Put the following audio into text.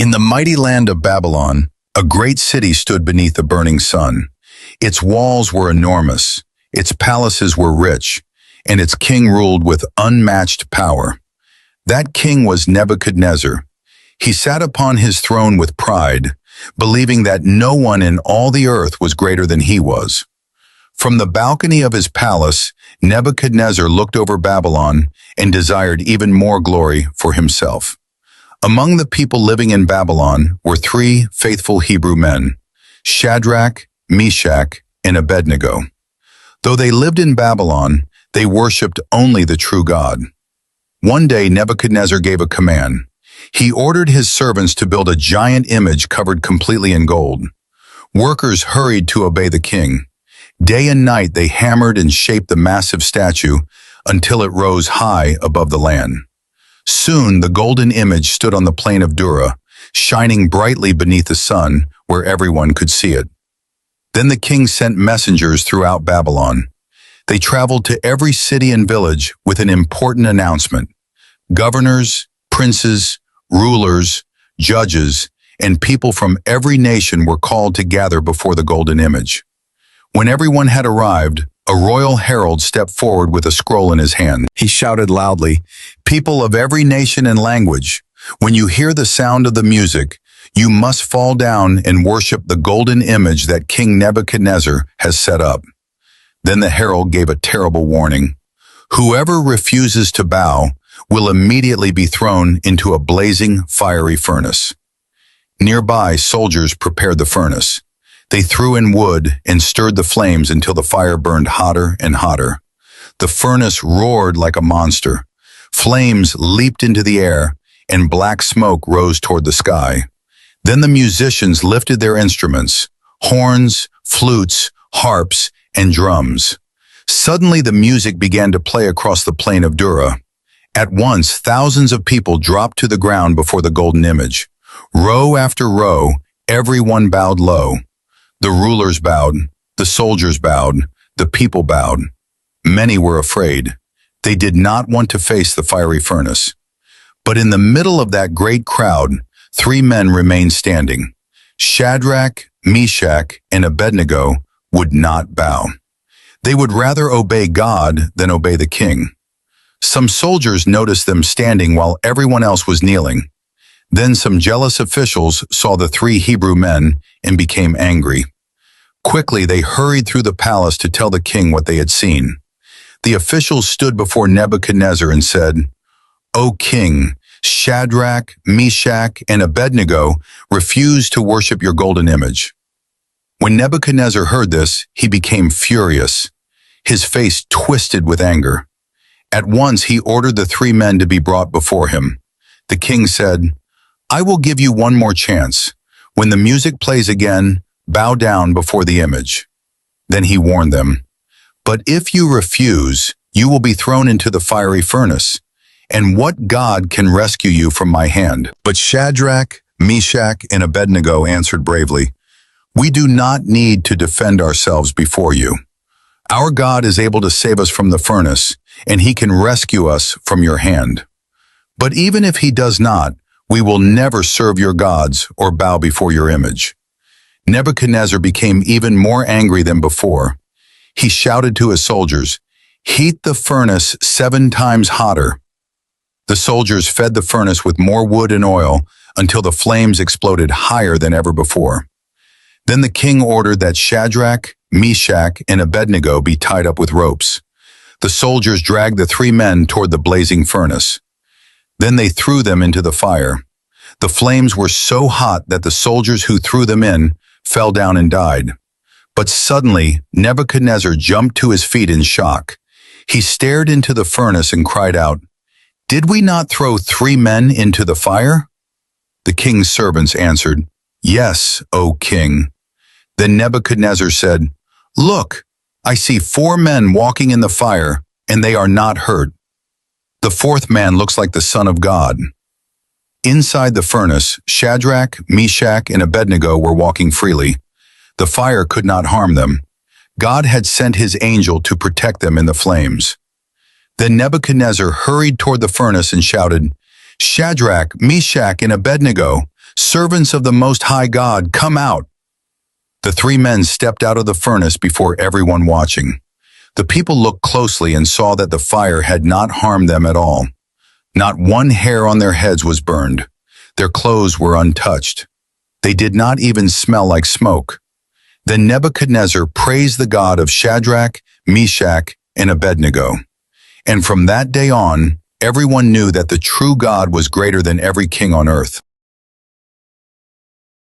In the mighty land of Babylon, a great city stood beneath the burning sun. Its walls were enormous, its palaces were rich, and its king ruled with unmatched power. That king was Nebuchadnezzar. He sat upon his throne with pride, believing that no one in all the earth was greater than he was. From the balcony of his palace, Nebuchadnezzar looked over Babylon and desired even more glory for himself. Among the people living in Babylon were three faithful Hebrew men, Shadrach, Meshach, and Abednego. Though they lived in Babylon, they worshipped only the true God. One day Nebuchadnezzar gave a command. He ordered his servants to build a giant image covered completely in gold. Workers hurried to obey the king. Day and night they hammered and shaped the massive statue until it rose high above the land. Soon the golden image stood on the plain of Dura, shining brightly beneath the sun where everyone could see it. Then the king sent messengers throughout Babylon. They traveled to every city and village with an important announcement. Governors, princes, rulers, judges, and people from every nation were called to gather before the golden image. When everyone had arrived, a royal herald stepped forward with a scroll in his hand. He shouted loudly, "People of every nation and language, when you hear the sound of the music, you must fall down and worship the golden image that King Nebuchadnezzar has set up." Then the herald gave a terrible warning. Whoever refuses to bow will immediately be thrown into a blazing, fiery furnace. Nearby, soldiers prepared the furnace. They threw in wood and stirred the flames until the fire burned hotter and hotter. The furnace roared like a monster. Flames leaped into the air, and black smoke rose toward the sky. Then the musicians lifted their instruments, horns, flutes, harps, and drums. Suddenly the music began to play across the plain of Dura. At once, thousands of people dropped to the ground before the golden image. Row after row, everyone bowed low. The rulers bowed, the soldiers bowed, the people bowed. Many were afraid. They did not want to face the fiery furnace. But in the middle of that great crowd, three men remained standing. Shadrach, Meshach, and Abednego would not bow. They would rather obey God than obey the king. Some soldiers noticed them standing while everyone else was kneeling. Then some jealous officials saw the three Hebrew men and became angry. Quickly they hurried through the palace to tell the king what they had seen. The officials stood before Nebuchadnezzar and said, "O king, Shadrach, Meshach, and Abednego refused to worship your golden image." When Nebuchadnezzar heard this, he became furious. His face twisted with anger. At once he ordered the three men to be brought before him. The king said, "I will give you one more chance. When the music plays again, bow down before the image." Then he warned them, "But if you refuse, you will be thrown into the fiery furnace. And what God can rescue you from my hand?" But Shadrach, Meshach, and Abednego answered bravely, "We do not need to defend ourselves before you. Our God is able to save us from the furnace, and he can rescue us from your hand. But even if he does not, we will never serve your gods or bow before your image." Nebuchadnezzar became even more angry than before. He shouted to his soldiers, "Heat the furnace 7 times hotter." The soldiers fed the furnace with more wood and oil until the flames exploded higher than ever before. Then the king ordered that Shadrach, Meshach, and Abednego be tied up with ropes. The soldiers dragged the three men toward the blazing furnace. Then they threw them into the fire. The flames were so hot that the soldiers who threw them in fell down and died. But suddenly, Nebuchadnezzar jumped to his feet in shock. He stared into the furnace and cried out, "Did we not throw 3 men into the fire?" The king's servants answered, "Yes, O king." Then Nebuchadnezzar said, "Look, I see 4 men walking in the fire, and they are not hurt. The 4th man looks like the Son of God." Inside the furnace, Shadrach, Meshach, and Abednego were walking freely. The fire could not harm them. God had sent his angel to protect them in the flames. Then Nebuchadnezzar hurried toward the furnace and shouted, "Shadrach, Meshach, and Abednego, "Servants of the Most High God, come out!" The three men stepped out of the furnace before everyone watching. The people looked closely and saw that the fire had not harmed them at all. Not one hair on their heads was burned. Their clothes were untouched. They did not even smell like smoke. Then Nebuchadnezzar praised the God of Shadrach, Meshach, and Abednego. And from that day on, everyone knew that the true God was greater than every king on earth.